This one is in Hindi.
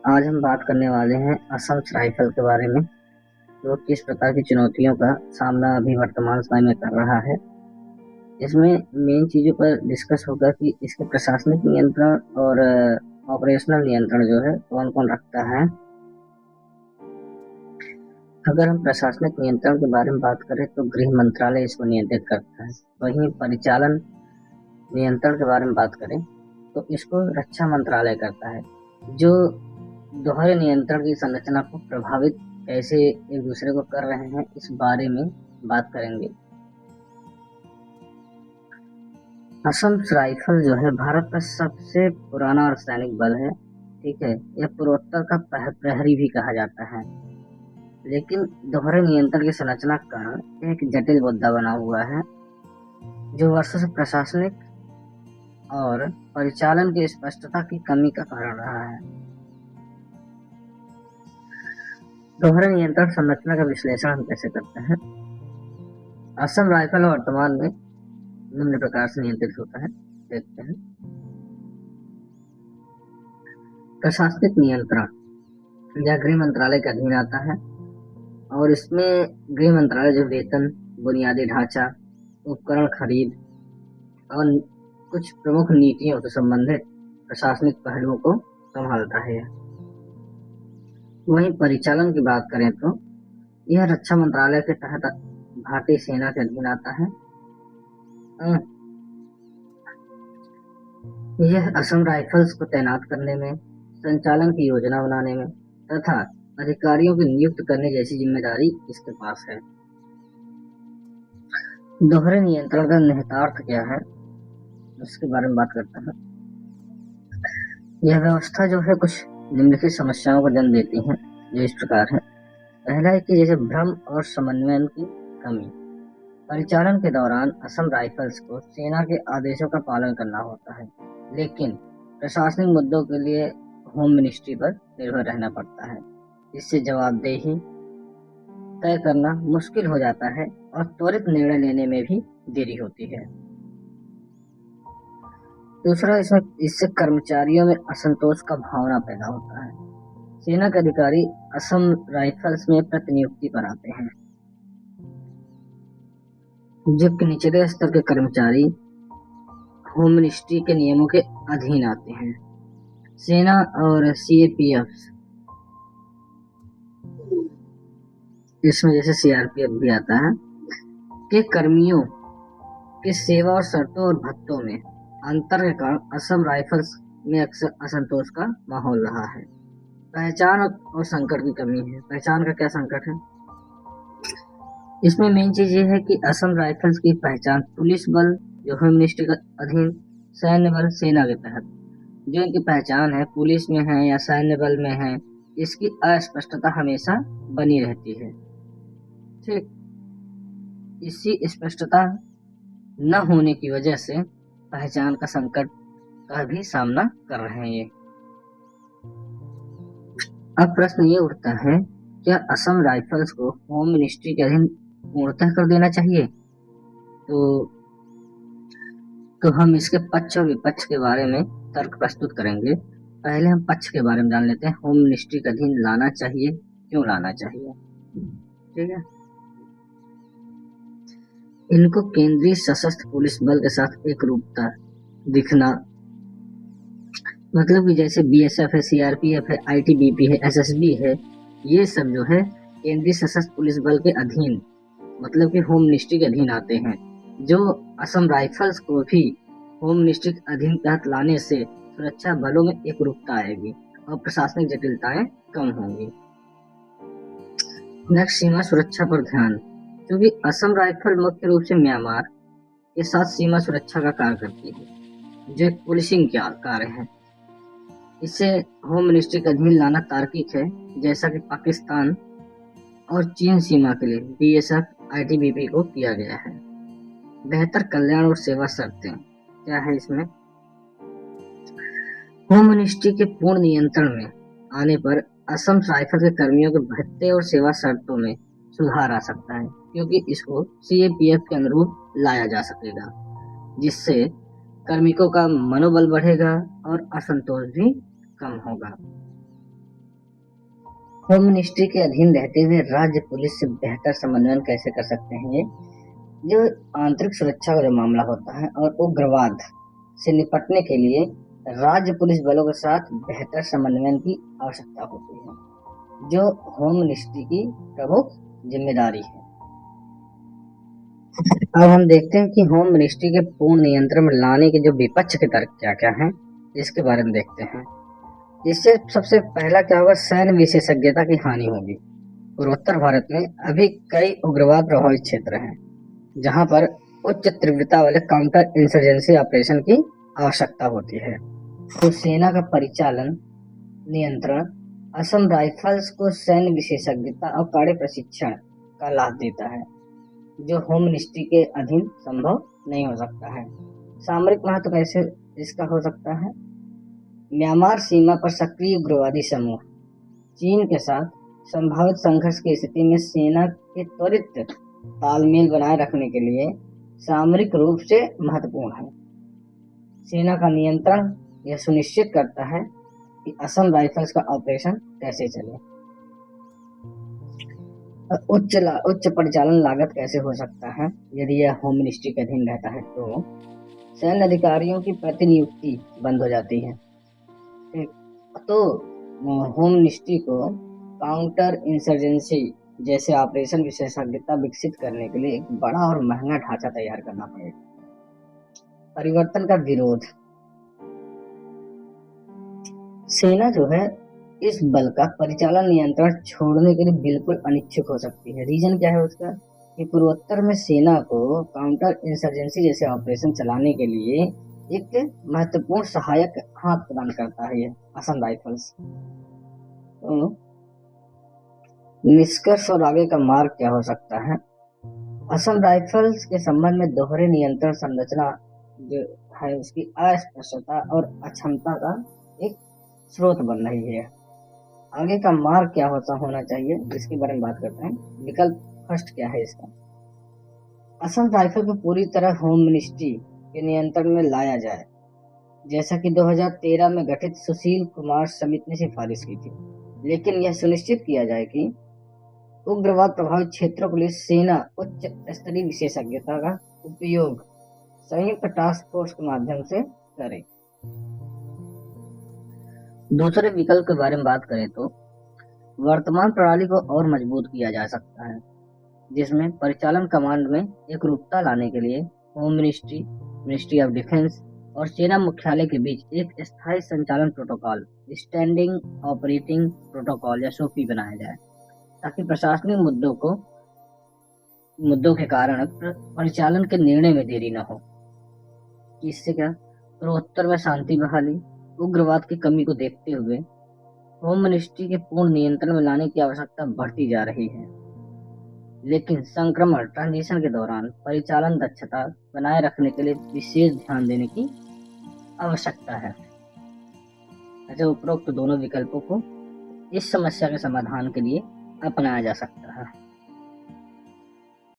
आज हम बात करने वाले हैं असम राइफल के बारे में, जो किस प्रकार की चुनौतियों का सामना अभी वर्तमान समय में कर रहा है। इसमें मेन चीज़ों पर डिस्कस होगा कि इसके प्रशासनिक नियंत्रण और ऑपरेशनल नियंत्रण जो है कौन कौन रखता है। अगर हम प्रशासनिक नियंत्रण के बारे में बात करें तो गृह मंत्रालय इसको नियंत्रित करता है। वहीं परिचालन नियंत्रण के बारे में बात करें तो इसको रक्षा मंत्रालय करता है, जो दोहरे नियंत्रण की संरचना को प्रभावित कैसे एक दूसरे को कर रहे हैं इस बारे में बात करेंगे। असम राइफल जो है भारत का सबसे पुराना और सैनिक बल है। ठीक है, यह पूर्वोत्तर का प्रहरी भी कहा जाता है, लेकिन दोहरे नियंत्रण की संरचना का एक जटिल मुद्दा बना हुआ है, जो वर्षों से प्रशासनिक और परिचालन की स्पष्टता की कमी का कारण रहा है। दोहरे नियंत्रण संरचना का विश्लेषण हम कैसे करते हैं। असम राइफल वर्तमान में निम्न प्रकार से नियंत्रित होता है, देखते हैं। प्रशासनिक नियंत्रण यह गृह मंत्रालय के अधीन आता है और इसमें गृह मंत्रालय जो वेतन, बुनियादी ढांचा, उपकरण खरीद और कुछ प्रमुख नीतियों से संबंधित प्रशासनिक पहलुओं को संभालता है। वहीं परिचालन की बात करें तो यह रक्षा मंत्रालय के तहत भारतीय सेना के अधीन आता है। यह असम राइफल्स को तैनात करने में, संचालन की योजना बनाने में तथा अधिकारियों की नियुक्त करने जैसी जिम्मेदारी इसके पास है। दोहरे नियंत्रण का निहितार्थ क्या है, उसके बारे में बात करते हैं। यह व्यवस्था जो है कुछ निम्नलिखित समस्याओं को जन्म देती है, जो इस प्रकार है। पहला है कि जैसे भ्रम और समन्वय की कमी। परिचालन के दौरान असम राइफल्स को सेना के आदेशों का पालन करना होता है, लेकिन प्रशासनिक मुद्दों के लिए होम मिनिस्ट्री पर निर्भर रहना पड़ता है। इससे जवाबदेही तय करना मुश्किल हो जाता है और त्वरित निर्णय लेने में भी देरी होती है। दूसरा, इससे कर्मचारियों में असंतोष का भावना पैदा होता है। सेना के अधिकारी असम राइफल्स में प्रतिनियुक्ति पर आते हैं, जबकि निचले स्तर के कर्मचारी होम मिनिस्ट्री के नियमों के अधीन आते हैं। सेना और सीएपीएफ, इसमें जैसे सीआरपीएफ भी आता है, के कर्मियों के सेवा और शर्तों और भत्तों में अंतर के कारण असम राइफल्स में अक्सर असंतोष का माहौल रहा है। पहचान और संकट की कमी है। पहचान का क्या संकट है, इसमें मेन चीज ये है कि असम राइफल्स की पहचान पुलिस बल जो होम मिनिस्ट्री के अधीन, सैन्य बल सेना के तहत, जो इनकी पहचान है पुलिस में है या सैन्य बल में है, इसकी अस्पष्टता हमेशा बनी रहती है। ठीक, इसी स्पष्टता न होने की वजह से पहचान का संकट का भी सामना कर रहे हैं ये। अब प्रश्न ये उठता है, क्या असम राइफल्स को होम मिनिस्ट्री के अधीन पूर्णतः कर देना चाहिए? तो हम इसके पक्ष और विपक्ष के बारे में तर्क प्रस्तुत करेंगे। पहले हम पक्ष के बारे में जान लेते हैं। होम मिनिस्ट्री के अधीन लाना चाहिए, क्यों लाना चाहिए? ठीक है, इनको केंद्रीय सशस्त्र पुलिस बल के साथ एक रूपता दिखना, मतलब कि जैसे बीएसएफ है, सीआरपीएफ है, आईटीबीपी है, एसएसबी है, ये सब जो है केंद्रीय सशस्त्र पुलिस बल के अधीन, मतलब कि होम मिनिस्ट्री के अधीन आते हैं। जो असम राइफल्स को भी होम मिनिस्ट्री के अधीन तहत लाने से सुरक्षा बलों में एक रूपता आएगी और प्रशासनिक जटिलताएं कम होंगी। नेक्स्ट, सीमा सुरक्षा पर ध्यान। क्योंकि असम राइफल मुख्य रूप से म्यांमार के साथ सीमा सुरक्षा का कार्य करती है, जो एक पुलिसिंग कार्य है। इसे होम मिनिस्ट्री के अधीन लाना तार्किक है, जैसा कि पाकिस्तान और चीन सीमा के लिए बीएसएफ, आईटीबीपी को किया गया है। बेहतर कल्याण और सेवा शर्तें क्या है इसमें? होम मिनिस्ट्री के पूर्ण नियंत्रण में आने पर असम राइफल के कर्मियों के भत्ते और सेवा शर्तों में सुधार आ सकता है, क्योंकि इसको सीएपीएफ के अनुरूप लाया जा सकेगा, जिससे कार्मिकों का मनोबल बढ़ेगा और असंतोष भी कम होगा। होम मिनिस्ट्री के अधीन रहते हुए राज्य पुलिस से बेहतर समन्वय कैसे कर सकते हैं ये? जो आंतरिक सुरक्षा का जो मामला होता है और उग्रवाद से निपटने के लिए राज्य पुलिस बलों के साथ बेहतर समन्वय की आवश्यकता होती है, जो होम मिनिस्ट्री की प्रमुख जिम्मेदारी है। अब हम देखते हैं कि होम मिनिस्ट्री के पूर्ण नियंत्रण में लाने के जो विपक्ष के तर्क क्या क्या हैं, इसके बारे में देखते हैं। इससे सबसे पहला क्या होगा, सैन्य विशेषज्ञता की हानि होगी। पूर्वोत्तर भारत में अभी कई उग्रवाद प्रभावित क्षेत्र हैं, जहां पर उच्च तीव्रता वाले काउंटर इंसर्जेंसी ऑपरेशन की आवश्यकता होती है। तो सेना का परिचालन नियंत्रण असम राइफल्स को सैन्य विशेषज्ञता और कड़े प्रशिक्षण का लाभ देता है, जो होम मिनिस्ट्री के अधीन संभव नहीं हो सकता है। सामरिक महत्व कैसे इसका हो सकता है? म्यांमार सीमा पर सक्रिय उग्रवादी समूह चीन के साथ संभावित संघर्ष की स्थिति में सेना के त्वरित तालमेल बनाए रखने के लिए सामरिक रूप से महत्वपूर्ण है। सेना का नियंत्रण यह सुनिश्चित करता है कि असम राइफल्स का ऑपरेशन कैसे चले। उच्च परिचालन लागत कैसे हो सकता है यदि यह होम मिनिस्ट्री के अधीन रहता है? तो सैन्य अधिकारियों की प्रतिनियुक्ति बंद हो जाती है। तो होम मिनिस्ट्री को काउंटर इंसर्जेंसी जैसे ऑपरेशन विशेषज्ञता विकसित करने के लिए एक बड़ा और महंगा ढांचा तैयार करना पड़ेगा। परिवर्तन का विरोध, सेना जो है इस बल का परिचालन नियंत्रण छोड़ने के लिए बिल्कुल अनिच्छुक हो सकती है। रीजन क्या है उसका? कि पूर्वोत्तर में सेना को काउंटर इंसर्जेंसी जैसे ऑपरेशन चलाने के लिए एक महत्वपूर्ण सहायक हाथ प्रदान करता है ये असम राइफल्स। तो निष्कर्ष और आगे का मार्ग क्या हो सकता है? असम राइफल्स के संबंध में दोहरे नियंत्रण संरचना जो है उसकी अस्पष्टता और अक्षमता का एक स्रोत बन रही है। आगे का मार्ग क्या होना चाहिए, इसके बारे में बात करते हैं। विकल्प फर्स्ट क्या है इसका? असम राइफल को पूरी तरह होम मिनिस्ट्री के नियंत्रण में लाया जाए, जैसा कि 2013 में गठित सुशील कुमार समिति ने सिफारिश की थी, लेकिन यह सुनिश्चित किया जाए कि उग्रवाद प्रभावित क्षेत्रों के लिए सेना उच्च स्तरीय विशेषज्ञता का उपयोग संयुक्त टास्क फोर्स के माध्यम से करे। दूसरे विकल्प के बारे में बात करें तो वर्तमान प्रणाली को और मजबूत किया जा सकता है, जिसमें परिचालन कमांड में एकरूपता लाने के लिए home ministry, ministry of defence और सेना मुख्यालय के बीच एक स्थायी संचालन प्रोटोकॉल, स्टैंडिंग ऑपरेटिंग प्रोटोकॉल या SOP बनाया जाए, ताकि प्रशासनिक मुद्दों के कारण परिचालन के निर्णय में देरी न हो। इससे क्या पूर्वोत्तर में शांति बहाली, उग्रवाद की कमी को देखते हुए होम मिनिस्ट्री के पूर्ण नियंत्रण में लाने की आवश्यकता बढ़ती जा रही है, लेकिन संक्रमण ट्रांजिशन के दौरान परिचालन दक्षता बनाए रखने के लिए विशेष ध्यान देने की आवश्यकता है। अच्छा, उपरोक्त दोनों विकल्पों को इस समस्या के समाधान के लिए अपनाया जा सकता है।